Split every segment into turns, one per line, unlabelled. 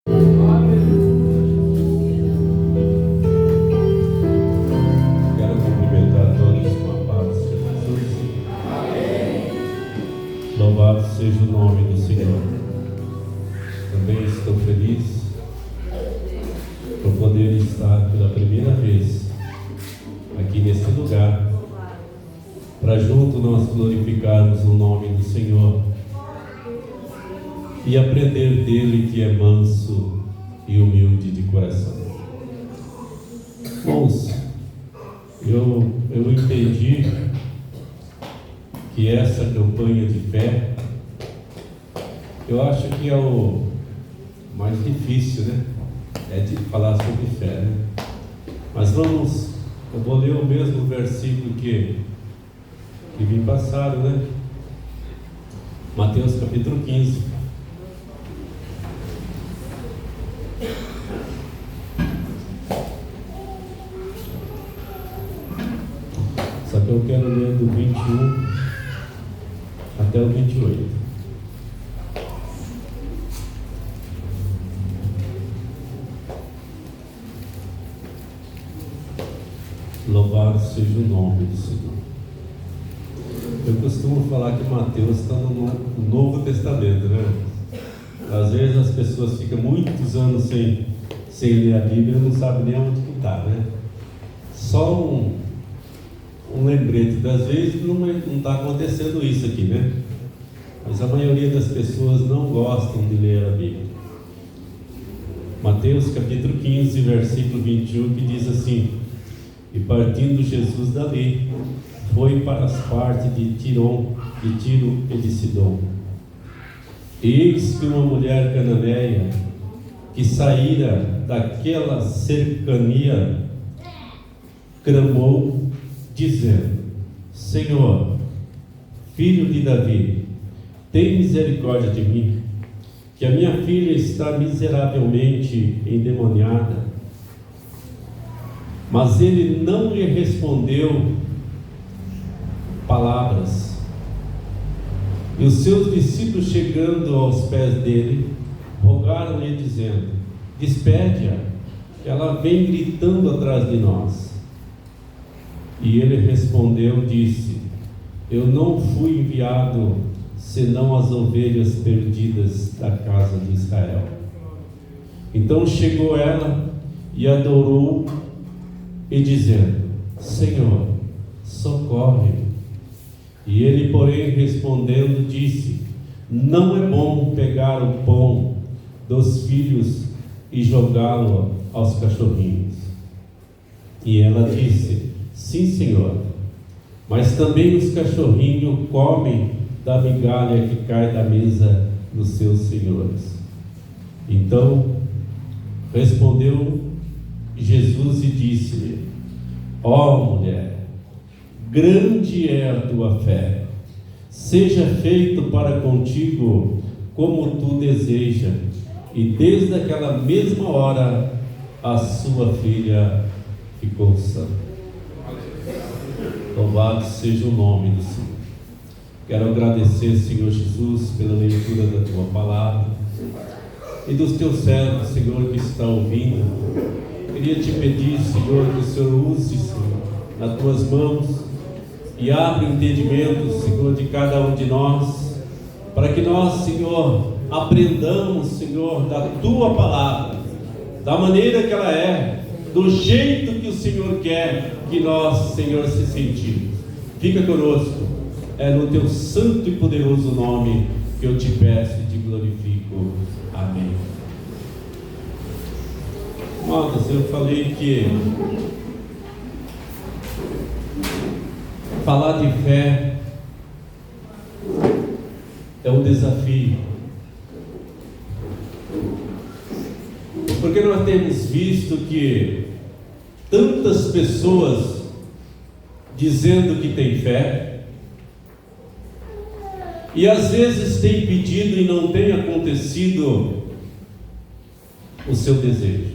Quero cumprimentar todos com a paz de Jesus. Louvado seja o nome do Senhor. Também estou feliz por poder estar pela primeira vez aqui nesse lugar, para junto nós glorificarmos o nome do Senhor e aprender dele, que é manso e humilde de coração. Irmãos, eu entendi que essa campanha de fé, eu acho que é o mais difícil, né? É de falar sobre fé, né? Mas eu vou ler o mesmo versículo que me passaram, né? Mateus capítulo 15. Só que eu quero ler do 21 até o 28. Louvado seja o nome do Senhor. Eu costumo falar que Mateus está no Novo Testamento, né? Às vezes as pessoas ficam muitos anos sem ler a Bíblia e não sabem nem onde que está, né? Só um lembrete, das vezes não está acontecendo isso aqui, né? Mas a maioria das pessoas não gostam de ler a Bíblia. Mateus capítulo 15, versículo 21, que diz assim: e partindo Jesus dali, foi para as partes de Tiro e de Sidom. Eis que uma mulher cananeia, que saíra daquela cercania, clamou, dizendo: Senhor, filho de Davi, tem misericórdia de mim, que a minha filha está miseravelmente endemoniada. Mas ele não lhe respondeu palavras. E os seus discípulos, chegando aos pés dele, rogaram-lhe, dizendo: despede-a, ela vem gritando atrás de nós. E ele respondeu, disse: eu não fui enviado senão as ovelhas perdidas da casa de Israel. Então chegou ela e adorou, e dizendo: Senhor, socorre-me. E ele, porém, respondendo, disse: não é bom pegar o pão dos filhos e jogá-lo aos cachorrinhos. E ela disse: sim, Senhor, mas também os cachorrinhos comem da migalha que cai da mesa dos seus senhores. Então respondeu Jesus e disse-lhe: ó mulher, grande é a tua fé, seja feito para contigo como tu desejas. E desde aquela mesma hora a sua filha ficou sã. Louvado seja o nome do Senhor. Quero agradecer, Senhor Jesus, pela leitura da tua palavra e dos teus servos, Senhor, que estão ouvindo. Queria te pedir, Senhor, que o Senhor use, Senhor, nas tuas mãos e abra o entendimento, Senhor, de cada um de nós, para que nós, Senhor, aprendamos, Senhor, da tua palavra, da maneira que ela é, do jeito que o Senhor quer que nós, Senhor, se sentimos. Fica conosco, é no teu santo e poderoso nome que eu te peço e te glorifico. Amém. Amados, eu falei que falar de fé é um desafio, porque nós temos visto que tantas pessoas dizendo que tem fé, e às vezes tem pedido e não tem acontecido o seu desejo.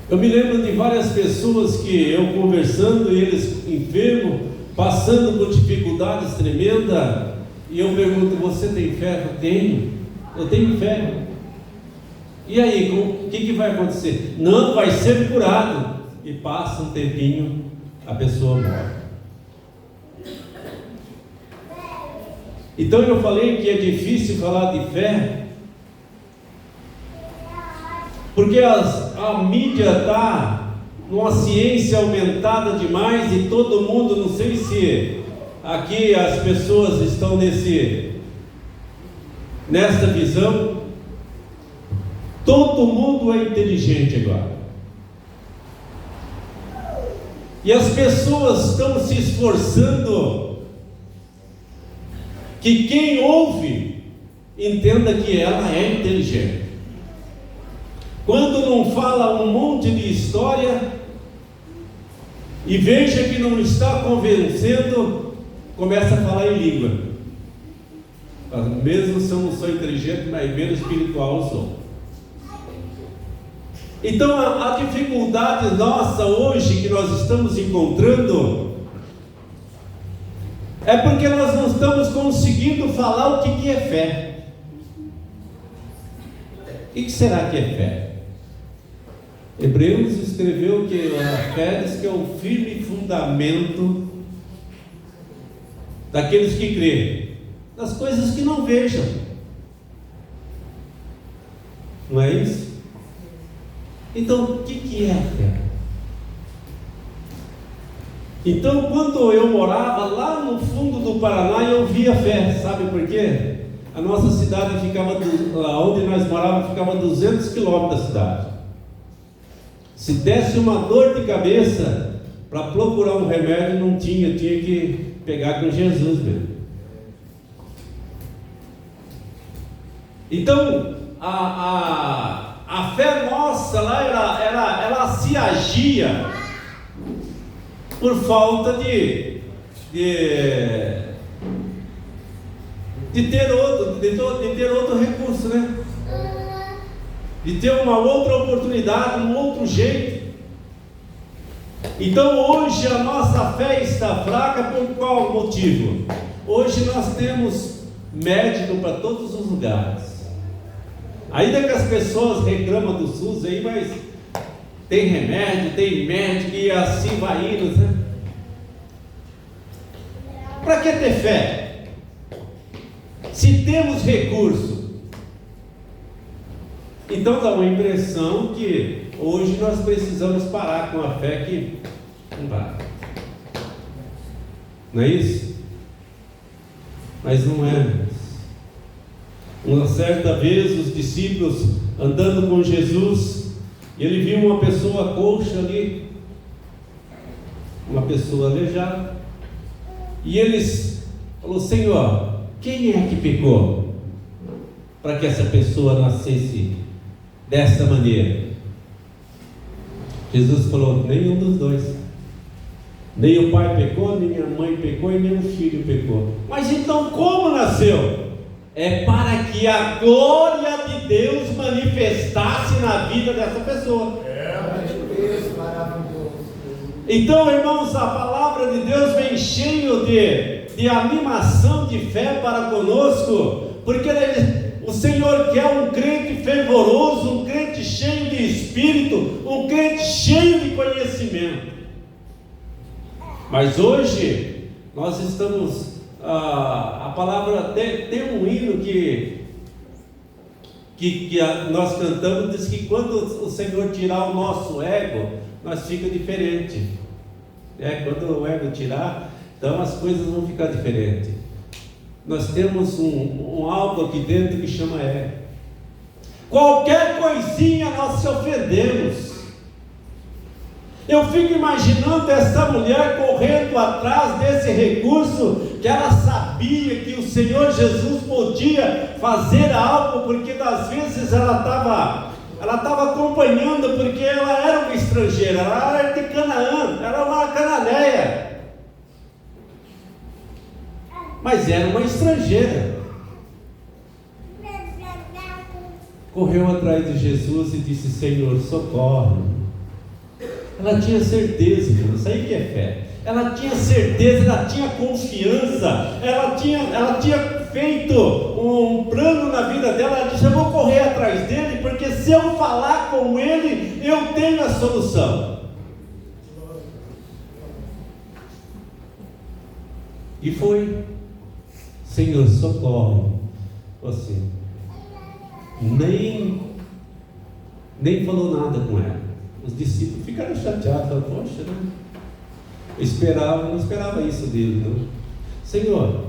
Eu me lembro de várias pessoas que eu conversando, eles enfermos, passando por dificuldades tremendas, e eu pergunto: você tem fé? Eu tenho fé. E aí, o que vai acontecer? Não, vai ser curado. E passa um tempinho, a pessoa morre. Então eu falei que é difícil falar de fé, porque a mídia está numa ciência aumentada demais e todo mundo, não sei se aqui as pessoas estão nesta visão, todo mundo é inteligente agora. E as pessoas estão se esforçando que quem ouve entenda que ela é inteligente. Quando não fala um monte de história e veja que não está convencendo, começa a falar em língua. Mesmo se eu não sou inteligente, mas bem espiritual eu sou. Então a dificuldade nossa hoje que nós estamos encontrando é porque nós não estamos conseguindo falar o que é fé. O que será que é fé? Hebreus escreveu que a fé diz que é o firme fundamento daqueles que creem, das coisas que não vejam. Não é isso? Então, o que é a fé? Então, quando eu morava lá no fundo do Paraná, eu via fé. Sabe por quê? A nossa cidade ficava, onde nós morávamos, ficava a 200 quilômetros da cidade. Se desse uma dor de cabeça, para procurar um remédio, não tinha que pegar com Jesus mesmo. Então, a fé nossa lá, ela se agia por falta de ter outro recurso, né? De ter uma outra oportunidade, um outro jeito. Então hoje a nossa fé está fraca por qual motivo? Hoje nós temos médico para todos os lugares. Ainda que as pessoas reclamam do SUS aí, mas tem remédio, tem médico e assim vai indo, né? Para que ter fé? Se temos recurso. Então dá uma impressão que hoje nós precisamos parar com a fé que não para. Não é isso? Mas não é. Uma certa vez os discípulos andando com Jesus, ele viu uma pessoa coxa ali, uma pessoa aleijada, e eles falou: Senhor, quem é que pecou para que essa pessoa nascesse dessa maneira? Jesus falou: nenhum dos dois. Nem o pai pecou, nem a mãe pecou e nem o filho pecou. Mas então como nasceu? É para que a glória de Deus manifestasse na vida dessa pessoa. Então, irmãos, a palavra de Deus vem cheio de animação, de fé para conosco, porque o Senhor quer um crente fervoroso, um crente cheio de espírito, um crente cheio de conhecimento. Mas hoje nós estamos, a palavra tem um hino que nós cantamos, diz que quando o Senhor tirar o nosso ego, nós fica diferente. Quando o ego tirar, então as coisas vão ficar diferentes. Nós temos algo aqui dentro que chama ego. Qualquer coisinha nós se ofendemos. Eu fico imaginando essa mulher correndo atrás desse recurso, que ela sabia que o Senhor Jesus podia fazer algo, porque às vezes ela estava acompanhando, porque ela era uma estrangeira, ela era de Canaã, era uma cananeia, mas era uma estrangeira. Correu atrás de Jesus e disse: Senhor, socorre. Ela tinha certeza, irmão, isso aí que é fé. Ela tinha certeza, ela tinha confiança, ela tinha feito um plano na vida dela. Ela disse: eu vou correr atrás dele, porque se se eu falar com Ele, eu tenho a solução. E foi: Senhor, socorre você. Nem falou nada com ela. Os discípulos ficaram chateados, falaram: poxa, né? Não esperava isso dele, não. Senhor,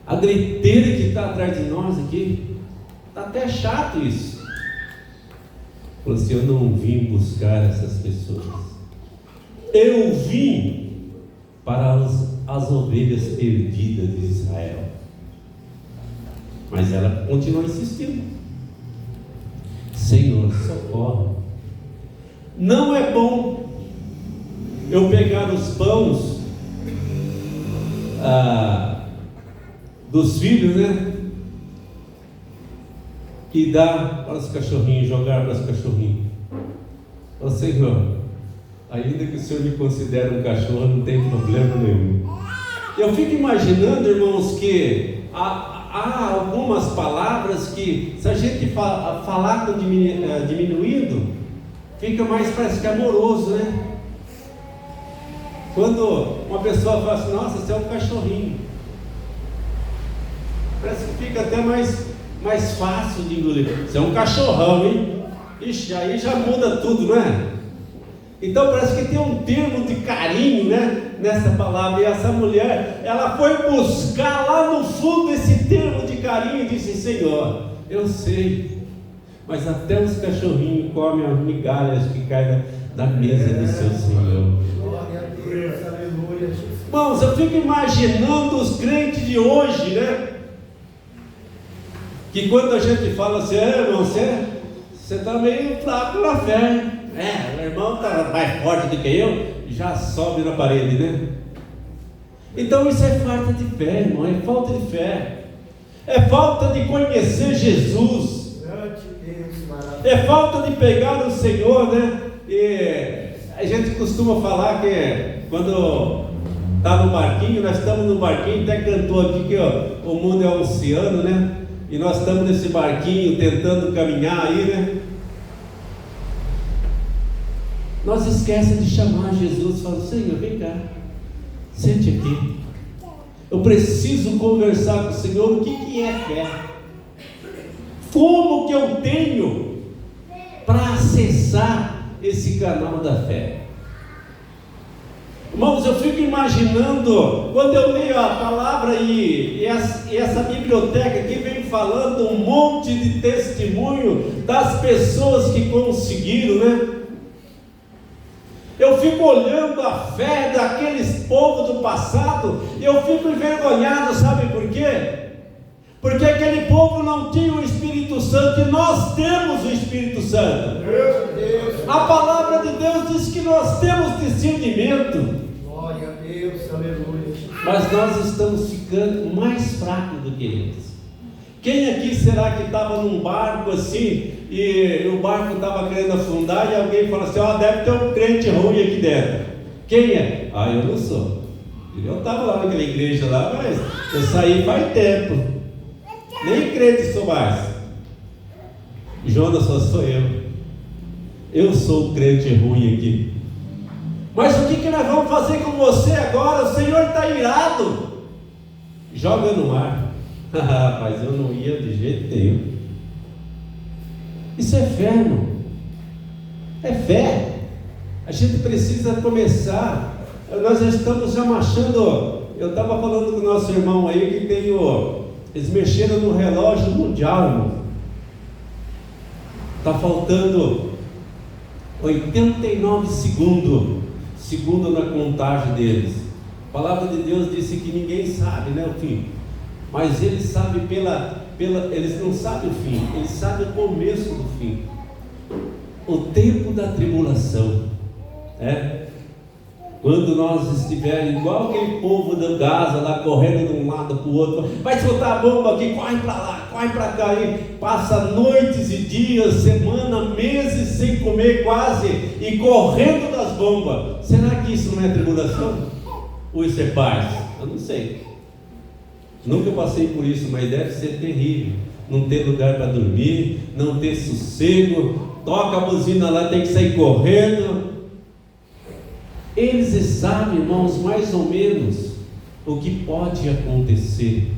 a griteira que está atrás de nós aqui, está até chato isso. Falou assim: eu não vim buscar essas pessoas, eu vim para as ovelhas perdidas de Israel. Mas ela continua insistindo: Senhor, socorre. Não é bom eu pegar os pães dos filhos, né, e dar para os cachorrinhos, jogar para os cachorrinhos. Ó Senhor, ainda que o Senhor me considere um cachorro, não tem problema nenhum. Eu fico imaginando, irmãos, que há algumas palavras que, se a gente falar diminuindo, fica mais, parece que amoroso, né? Quando uma pessoa fala assim: nossa, você é um cachorrinho, parece que fica até mais fácil de engolir. Você é um cachorrão, hein? Ixi, aí já muda tudo, não é? Então parece que tem um termo de carinho, né, nessa palavra. E essa mulher, ela foi buscar lá no fundo esse termo de carinho e disse: Senhor, eu sei, mas até os cachorrinhos comem as migalhas que caem da mesa do seu Senhor.
Glória a Deus, aleluia.
Irmãos, eu fico imaginando os crentes de hoje, né? Que quando a gente fala assim: irmão, você está meio fraco na fé. O irmão está mais forte do que eu, já sobe na parede, né? Então isso é falta de fé, irmão, é falta de fé. É falta de conhecer Jesus. É falta de pegar o Senhor, né? E a gente costuma falar que quando está no barquinho, nós estamos no barquinho, até cantou aqui que o mundo é um oceano, né? E nós estamos nesse barquinho tentando caminhar aí, né? Nós esquecemos de chamar Jesus, falando: Senhor, vem cá, sente aqui, eu preciso conversar com o Senhor. O que é fé? Como que eu tenho para acessar esse canal da fé? Irmãos, eu fico imaginando, quando eu leio a palavra e essa biblioteca aqui vem falando um monte de testemunho das pessoas que conseguiram, né? Eu fico olhando a fé daqueles povos do passado e eu fico envergonhado, sabe por quê? Porque aquele povo não tinha o Espírito Santo e nós temos o Espírito Santo. A palavra de Deus diz que nós temos discernimento.
Glória a Deus, aleluia.
Mas nós estamos ficando mais fracos do que eles. Quem aqui será que estava num barco assim e o barco estava querendo afundar e alguém falou assim: deve ter um crente ruim aqui dentro? Quem é? Eu não sou. Eu estava lá naquela igreja lá, mas eu saí faz tempo. Nem crente sou mais. Jonas, só sou eu. Eu sou o crente ruim aqui. Mas o que nós vamos fazer com você agora? O Senhor está irado. Joga no mar. Rapaz, eu não ia de jeito nenhum. Isso é fé, irmão. É fé. A gente precisa começar. Nós já estamos marchando. Eu estava falando com o nosso irmão aí que tem eles mexeram no relógio mundial, irmão. Está faltando 89 segundo na contagem deles. A palavra de Deus disse que ninguém sabe, né, o fim. Mas eles sabem eles não sabem o fim, eles sabem o começo do fim. O tempo da tribulação, quando nós estivermos igual aquele povo da Gaza lá, correndo de um lado para o outro, vai soltar a bomba aqui, corre para lá, corre para cá, aí passa noites e dias, semana, meses sem comer quase, e correndo das bombas. Será que isso não é tribulação? Ou isso é paz? Eu não sei. Nunca passei por isso, mas deve ser terrível. não ter lugar para dormir, não ter sossego, toca a buzina lá, tem que sair correndo. Eles sabem, irmãos, mais ou menos o que pode acontecer,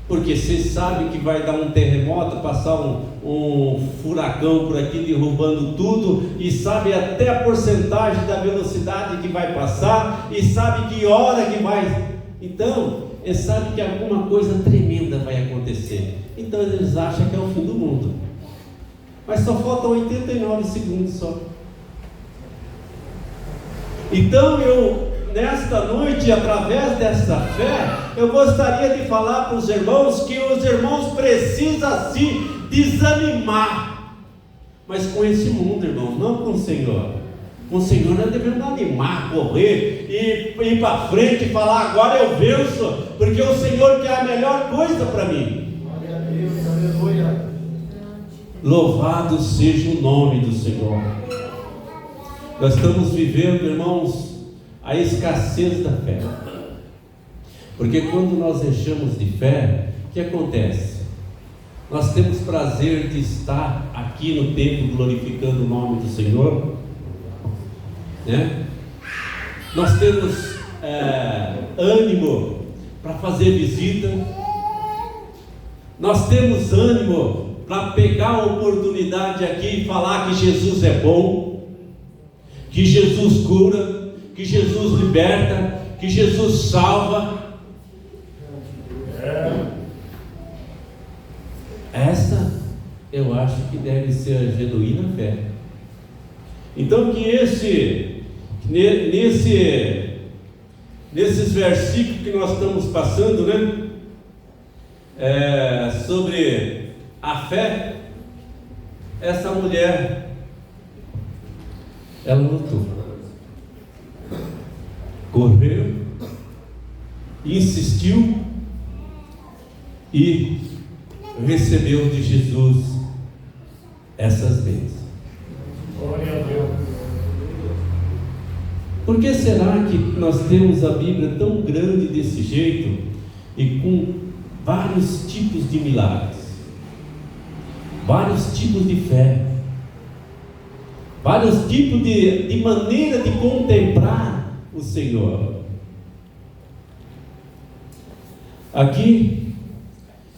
porque você sabe que vai dar um terremoto, passar um furacão por aqui derrubando tudo, e sabe até a porcentagem da velocidade que vai passar, e sabe que hora que vai. Então, eles sabem que alguma coisa tremenda vai acontecer. Então eles acham que é o fim do mundo. Mas só faltam 89 segundos só. Então nesta noite, através dessa fé, eu gostaria de falar para os irmãos que os irmãos precisam se desanimar, mas com esse mundo, irmão, não com o Senhor. Com o Senhor nós devemos animar, correr, e ir para frente e falar: agora eu venço, porque o Senhor quer a melhor coisa para mim.
Glória a Deus, aleluia.
Louvado seja o nome do Senhor. Nós estamos vivendo, irmãos, a escassez da fé, porque quando nós deixamos de fé, o que acontece? Nós temos prazer de estar aqui no templo glorificando o nome do Senhor, né? Nós temos ânimo para fazer visita, nós temos ânimo para pegar a oportunidade aqui e falar que Jesus é bom, que Jesus cura, que Jesus liberta, que Jesus salva. Essa eu acho que deve ser a genuína fé. Então que nesses versículos que nós estamos passando, né, sobre a fé, essa mulher, ela lutou, correu, insistiu e recebeu de Jesus essas bênçãos.
Glória a Deus.
Por que será que nós temos a Bíblia tão grande desse jeito e com vários tipos de milagres, vários tipos de fé, vários tipos de maneira de contemplar o Senhor? Aqui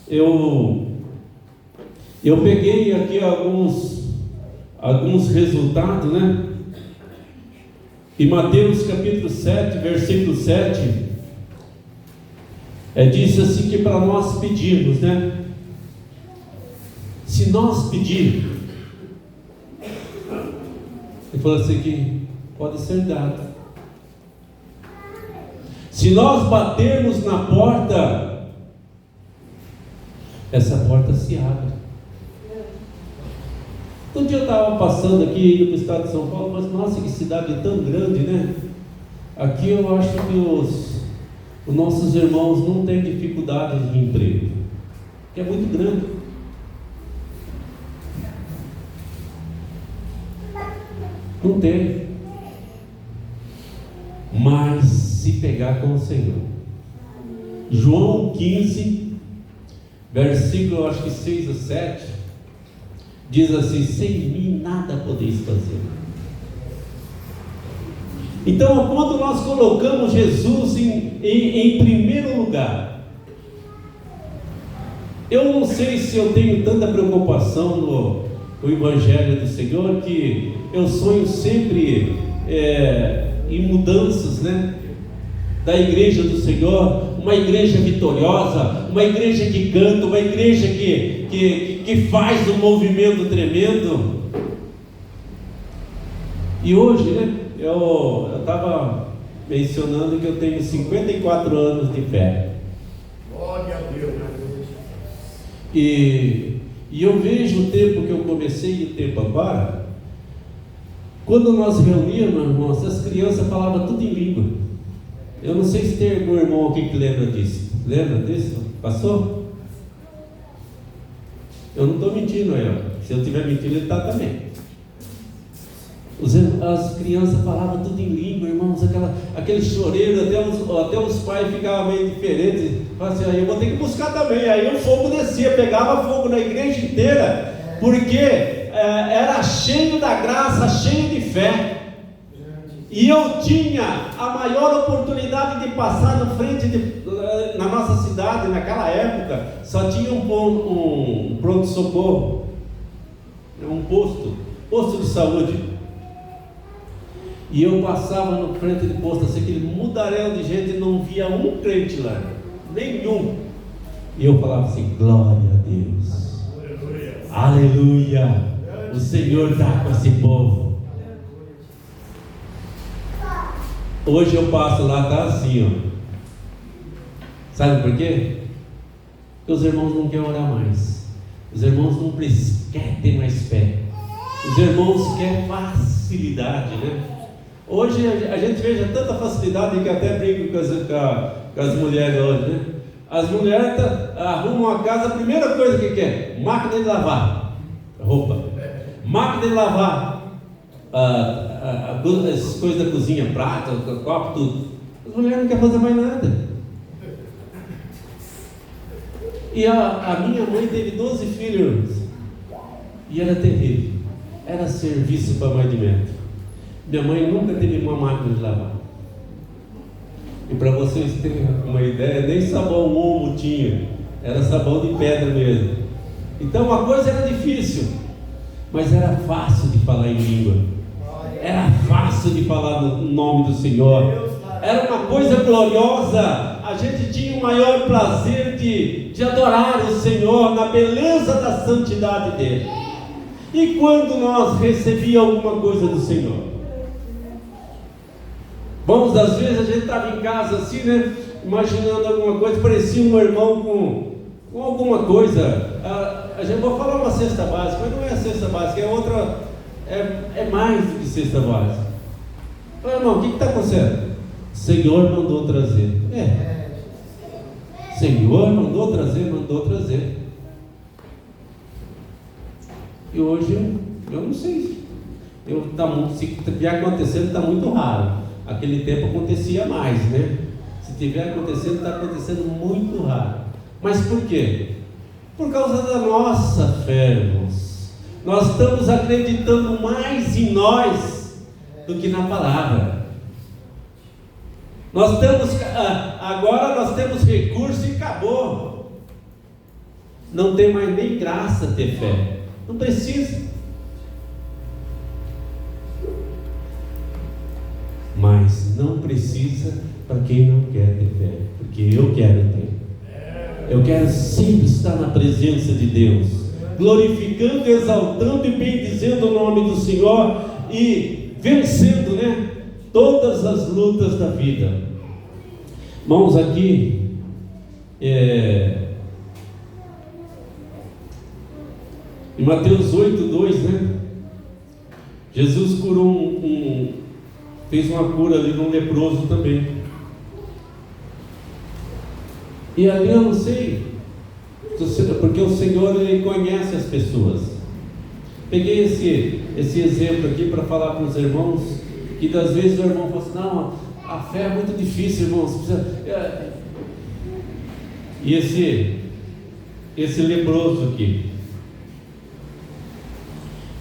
eu peguei aqui alguns resultados, né? Em Mateus capítulo 7, versículo 7, diz assim que para nós pedirmos, né? Se nós pedirmos, ele falou assim que pode ser dado. Se nós batermos na porta, essa porta se abre. Um dia eu estava passando aqui, indo para o estado de São Paulo, mas nossa, que cidade tão grande, né? Aqui eu acho que os nossos irmãos não têm dificuldades de emprego, que é muito grande. Não tem. Mas se pegar com o Senhor. João 15, versículo acho que 6 a 7, diz assim: sem mim nada podeis fazer. Então, quando nós colocamos Jesus em primeiro lugar, eu não sei se eu tenho tanta preocupação no Evangelho do Senhor, que eu sonho sempre em mudanças, né? Da igreja do Senhor, uma igreja vitoriosa, uma igreja que canta, uma igreja que faz um movimento tremendo. E hoje, né, eu estava mencionando que eu tenho 54 anos de fé.
Glória a Deus.
E eu vejo o tempo que eu comecei e o tempo agora. Quando nós reuníamos, irmãos, as crianças falavam tudo em língua. Eu não sei se tem algum irmão aqui que lembra disso. Lembra disso? Passou? Eu não estou mentindo aí, ó. Se eu estiver mentindo, ele está também. As crianças falavam tudo em língua, irmãos, aquele choreiro, até os pais ficavam meio diferentes. Falavam assim, aí eu vou ter que buscar também. Aí o fogo descia, pegava fogo na igreja inteira, porque era cheio da graça, cheio de fé. E eu tinha a maior oportunidade de passar na frente na nossa cidade, naquela época, só tinha um pronto-socorro, um posto de saúde. E eu passava no frente de posto, assim, aquele mudaréu de gente, não via um crente lá, nenhum. E eu falava assim, glória a Deus, aleluia, o Senhor está com esse povo. Hoje eu passo lá, está assim, ó. Sabe por quê? Porque os irmãos não querem orar mais, os irmãos não querem ter mais fé, os irmãos querem facilidade, né? Hoje a gente veja tanta facilidade que até brinco com as mulheres hoje, né? As mulheres arrumam a casa, a primeira coisa que quer, máquina de lavar roupa, máquina de lavar as coisas da cozinha, prato, copo, tudo. As mulheres não querem fazer mais nada. E a minha mãe teve 12 filhos e era terrível, era serviço para mais de metro. Minha mãe nunca teve uma máquina de lavar. E para vocês terem uma ideia, nem sabão Omo tinha, era sabão de pedra mesmo. Então a coisa era difícil, mas era fácil de falar em língua, era fácil de falar no nome do Senhor, era uma coisa gloriosa. A gente tinha o maior prazer de adorar o Senhor na beleza da santidade dele. E quando nós recebíamos alguma coisa do Senhor, vamos, às vezes a gente estava em casa assim, né, imaginando alguma coisa, parecia um irmão com alguma coisa. A gente vai falar uma cesta básica, mas não é a cesta básica, é outra, é mais do que cesta básica. Fala, irmão, o que está acontecendo? O Senhor mandou trazer. Senhor mandou trazer. E hoje eu não sei. Se estiver acontecendo, está muito raro. Aquele tempo acontecia mais, né? Se estiver acontecendo, está acontecendo muito raro. Mas por quê? Por causa da nossa fé, irmãos. Nós estamos acreditando mais em nós do que na palavra. Agora nós temos recurso e acabou. Não tem mais nem graça ter fé. Não precisa. Mas não precisa para quem não quer ter fé, porque eu quero ter. Eu quero sempre estar na presença de Deus, glorificando, exaltando e bendizendo o nome do Senhor e vencendo, né, todas as lutas da vida. Irmãos, aqui em Mateus 8:2, né, Jesus curou fez uma cura ali num leproso também. E ali eu não sei, porque o Senhor, Ele conhece as pessoas. Peguei esse exemplo aqui para falar para os irmãos, que das vezes o irmão fala assim, não, a fé é muito difícil, irmãos. E esse leproso aqui,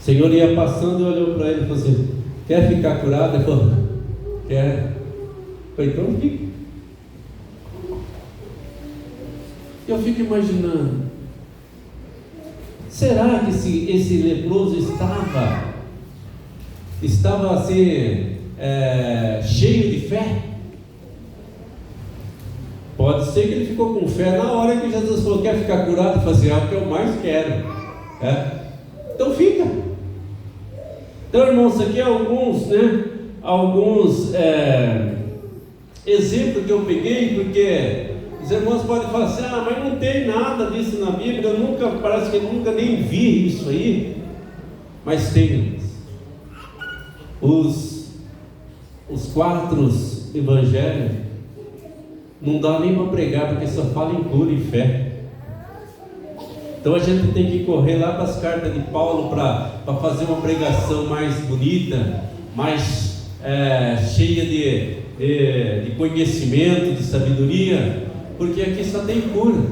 o Senhor ia passando e olhou para ele e falou assim, quer ficar curado? Ele falou, quer. Então fica. Eu fico imaginando, será que esse leproso estava assim, cheio de fé? Pode ser que ele ficou com fé na hora que Jesus falou, quer ficar curado? Ele falou assim, é o que eu mais quero. Então fica. Então, irmãos, aqui alguns exemplos que eu peguei, porque os irmãos podem falar assim, mas não tem nada disso na Bíblia, parece que eu nunca nem vi isso aí. Mas tem. Os 4 evangelhos não dá nem para pregar, porque só fala em cura e fé. Então a gente tem que correr lá para as cartas de Paulo para fazer uma pregação mais bonita, mais cheia de conhecimento, de sabedoria, porque aqui só tem cura.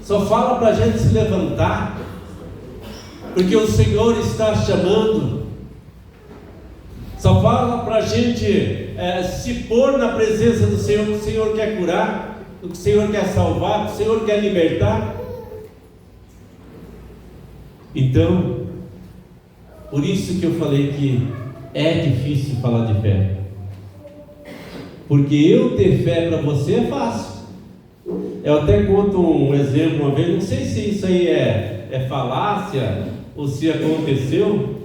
Só fala para a gente se levantar, porque o Senhor está chamando. Só fala para a gente se pôr na presença do Senhor, que o Senhor quer curar, que o Senhor quer salvar, que o Senhor quer libertar. Então, por isso que eu falei que é difícil falar de fé, porque eu ter fé para você é fácil. Eu até conto um exemplo uma vez, não sei se isso aí é falácia ou se aconteceu,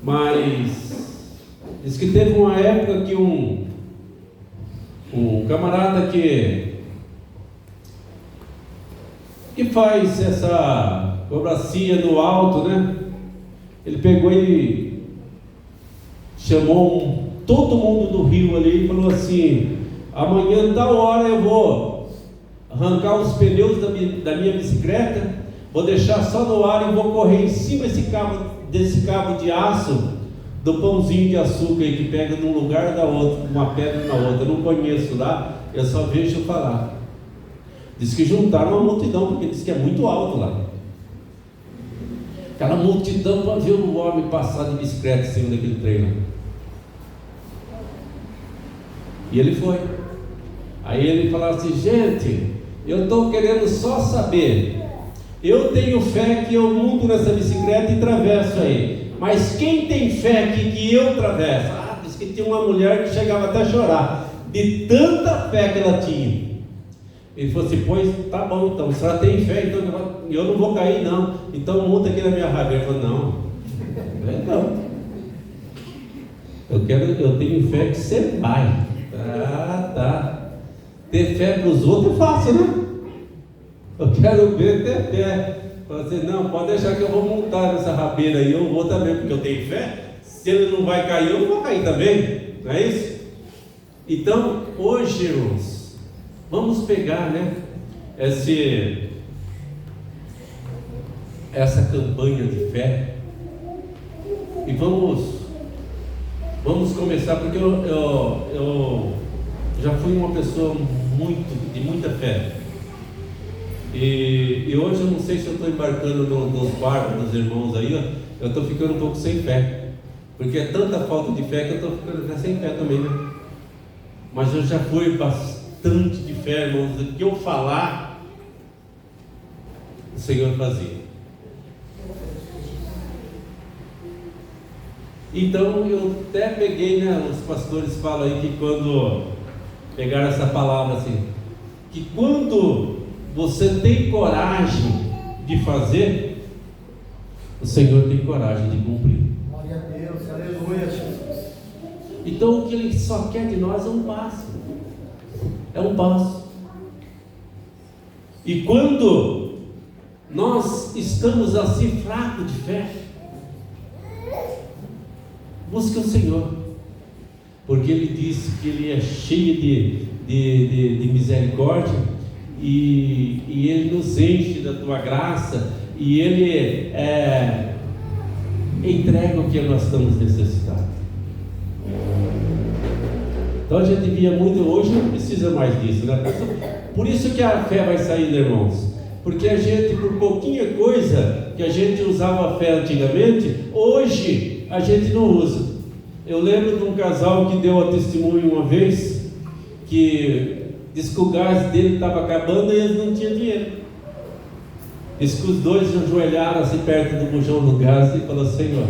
mas diz que teve uma época que um camarada que faz essa cobracia no alto, né? Ele pegou e chamou todo mundo do rio ali e falou assim: amanhã, tal hora, eu vou arrancar os pneus da minha bicicleta, vou deixar só no ar e vou correr em cima desse cabo de aço do pãozinho de açúcar aí, que pega num lugar da outra, uma pedra na outra. Eu não conheço lá, eu só vejo falar. Diz que juntaram uma multidão, porque diz que é muito alto lá. Aquela multidão para ver o homem passar de bicicleta em cima daquele trem. E ele foi. Aí ele falava assim: gente, eu estou querendo só saber, eu tenho fé que eu monto nessa bicicleta e atravesso aí, mas quem tem fé que eu atravesso? Diz que tinha uma mulher que chegava até a chorar, de tanta fé que ela tinha. Ele falou assim: pois tá bom, então, se ela tem fé, então eu não vou cair não, então monta aqui na minha rabeta. Ele falou: não, eu tenho fé que você vai. Tá. Ter fé para os outros é fácil, né? Eu quero ver ter fé. Falei assim: não, pode deixar que eu vou montar nessa rabeira aí, eu vou também, porque eu tenho fé. Se ele não vai cair, eu não vou cair também, não é isso? Então, hoje, irmãos, vamos pegar, né, essa campanha de fé e vamos começar, porque eu já fui uma pessoa de muita fé, e hoje eu não sei se eu estou embarcando nos barcos dos irmãos aí, eu estou ficando um pouco sem fé, porque é tanta falta de fé que eu estou ficando até sem fé também, né? Mas eu já fui bastante de fé, irmãos. O que eu falar, o Senhor fazia. Então eu até peguei, né? Os pastores falam aí que quando pegaram essa palavra assim, que quando você tem coragem de fazer, o Senhor tem coragem de cumprir.
Glória a Deus, aleluia, Jesus.
Então o que Ele só quer de nós é um passo. É um passo. E quando nós estamos assim fracos de fé, busque o Senhor, porque Ele disse que Ele é cheio de misericórdia, e Ele nos enche da tua graça, e Ele entrega o que nós estamos necessitados. Então a gente via muito, hoje não precisa mais disso, né? Por isso que a fé vai sair, irmãos, porque a gente, por pouquinha coisa que a gente usava a fé antigamente, hoje a gente não usa. Eu lembro de um casal que deu a testemunho uma vez, que disse que o gás dele estava acabando e eles não tinham dinheiro. Diz que os dois ajoelharam assim perto do bujão do gás e falaram: Senhor,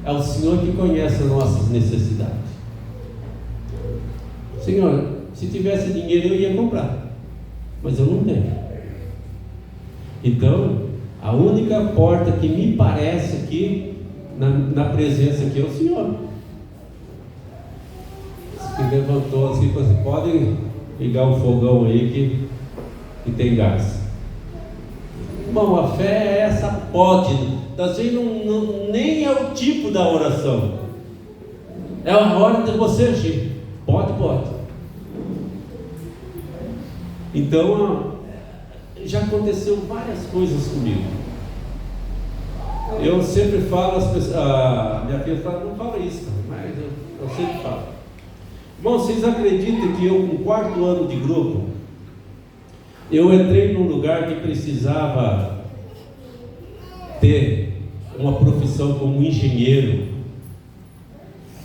é o Senhor que conhece as nossas necessidades. Senhor, se tivesse dinheiro eu ia comprar, mas eu não tenho. Então, a única porta que me parece aqui, na presença aqui, é o Senhor. Que levantou assim e falou assim: podem ligar o fogão aí que tem gás. Bom, a fé é essa, pode. Assim, nem é o tipo da oração. É a hora de você agir. Pode. Então, já aconteceu várias coisas comigo. Eu sempre falo, as pessoas, minha filha fala, não fala isso, mas eu sempre falo. Irmão, vocês acreditam que eu, com 4º ano de grupo, eu entrei num lugar que precisava ter uma profissão como engenheiro,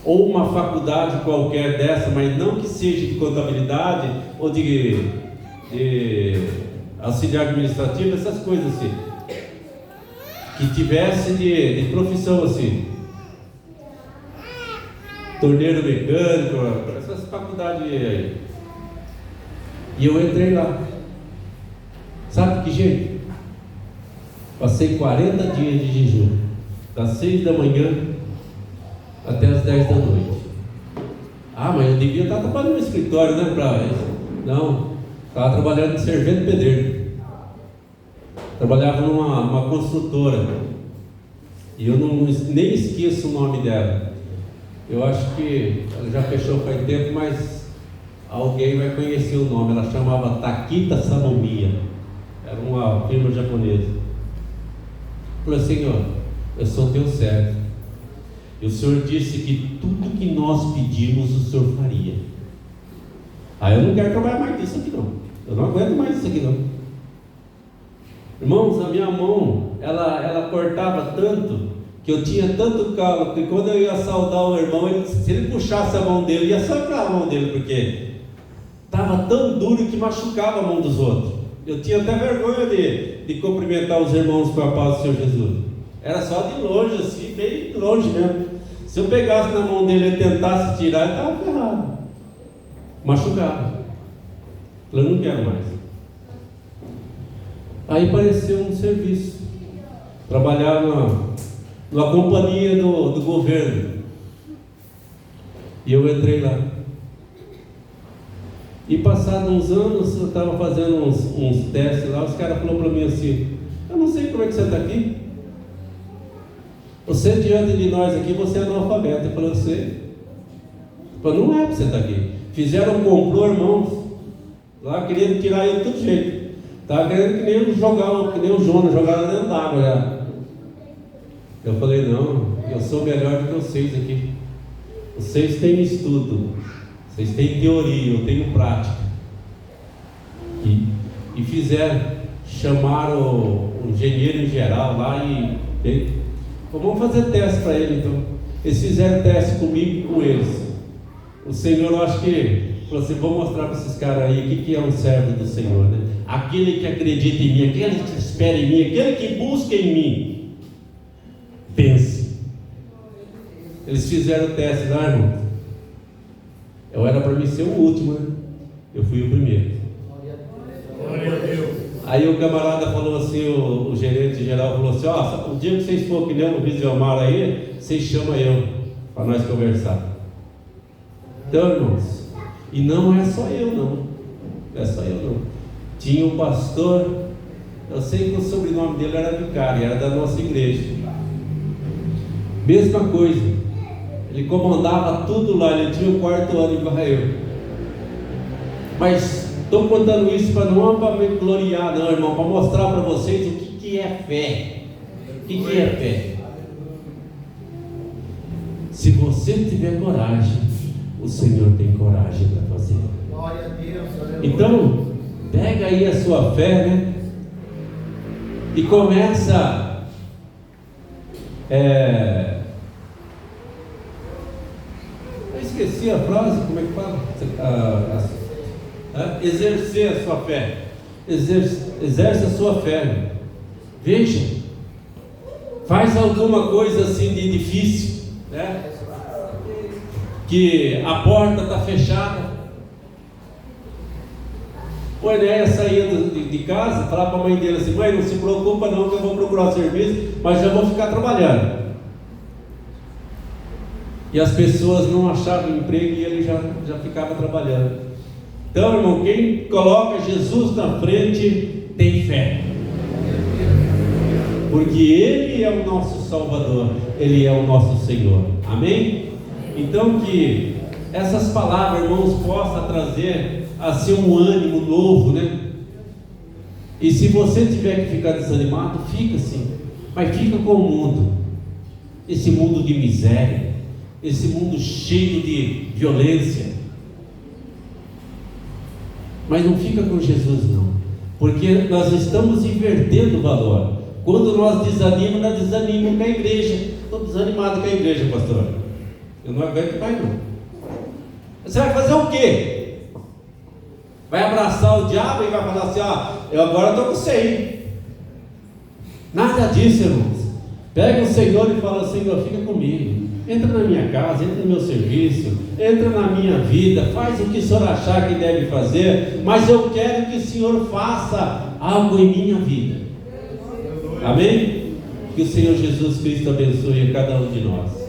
ou uma faculdade qualquer dessa, mas não que seja de contabilidade ou de auxiliar administrativo, essas coisas assim, que tivesse de profissão assim, torneiro mecânico, essas faculdades aí. E eu entrei lá. Sabe que jeito? Passei 40 dias de jejum, das 6 da manhã até as 10 da noite. Mas eu devia estar trabalhando no escritório, né? Não, estava trabalhando de servente pedreiro. Trabalhava numa construtora. E eu nem esqueço o nome dela. Eu acho que ela já fechou faz tempo, mas alguém vai conhecer o nome. Ela chamava Takita Sanomiya. Era uma firma japonesa. Falei, Senhor, eu sou teu servo. E o Senhor disse que tudo que nós pedimos o Senhor faria. Eu não quero trabalhar mais disso aqui não. Eu não aguento mais isso aqui não. Irmãos, a minha mão, ela cortava tanto, que eu tinha tanto calo, que quando eu ia saudar o irmão, se ele puxasse a mão dele, ia sangrar a mão dele, porque estava tão duro que machucava a mão dos outros. Eu tinha até vergonha de cumprimentar os irmãos com a paz do Senhor Jesus. Era só de longe, assim, bem longe mesmo. Se eu pegasse na mão dele e tentasse tirar, ele estava ferrado. Machucado. Eu não quero mais. Aí apareceu um serviço. Trabalhar numa companhia do governo. E eu entrei lá. E passados uns anos, eu estava fazendo uns testes lá, os caras falaram para mim assim, eu não sei como é que você está aqui. Você diante de nós aqui, você é analfabeto. Eu falei, você? Não é para você estar aqui. Fizeram um complô, irmãos, lá querendo tirar ele de todo jeito. Estava querendo que nem o Jonas, jogar dentro d'água já. Eu falei, não, eu sou melhor do que vocês aqui. Vocês têm estudo, vocês têm teoria, eu tenho prática. E fizeram, chamaram o engenheiro em geral lá e vamos fazer teste para ele então. Eles fizeram teste comigo e com eles. O Senhor, eu acho que falou assim, vou mostrar para esses caras aí o que é um servo do Senhor, né? Aquele que acredita em mim, aquele que espera em mim, aquele que busca em mim. Pense. Eles fizeram o teste lá, irmão. Eu era para mim ser o último, né? Eu fui o primeiro.
Glória a Deus.
Aí o camarada falou assim, o gerente geral falou assim, o dia que vocês for que nem no Visiomar aí, vocês chamam eu para nós conversar. Então, irmãos, e não é só eu não. Tinha um pastor, eu sei que o sobrenome dele era Vicário, era da nossa igreja. Mesma coisa, ele comandava tudo lá, ele tinha o 4º ano em Barreiro. Mas estou contando isso para me gloriar, não, irmão, para mostrar para vocês o que é fé. O que é fé? Se você tiver coragem, o Senhor tem coragem para fazer.
Glória a Deus.
Então, pega aí a sua fé, né? E começa eu esqueci a frase, como é que fala? Exercer a sua fé. Exerce a sua fé. Veja, faz alguma coisa assim de difícil, né? Que a porta está fechada. O Enéas saía de casa, falava para a mãe dele assim, mãe, não se preocupa não que eu vou procurar serviço, mas já vou ficar trabalhando. E as pessoas não achavam emprego e ele já ficava trabalhando. Então, irmão, quem coloca Jesus na frente tem fé. Porque Ele é o nosso Salvador, Ele é o nosso Senhor. Amém? Então que essas palavras, irmãos, possam trazer assim um ânimo novo, né? E se você tiver que ficar desanimado, fica assim, mas fica com o mundo, esse mundo de miséria, esse mundo cheio de violência. Mas não fica com Jesus não, porque nós estamos invertendo o valor. Quando nós desanimamos com a igreja. Estou desanimado com a igreja, pastor, eu não aguento mais não. Você vai fazer o quê? Vai abraçar o diabo e vai falar assim: eu agora estou com você. Nada disso, irmãos. Pega o Senhor e fala: Senhor, fica comigo, entra na minha casa, entra no meu serviço, entra na minha vida, faz o que o Senhor achar que deve fazer, mas eu quero que o Senhor faça algo em minha vida. Amém? Que o Senhor Jesus Cristo abençoe a cada um de nós.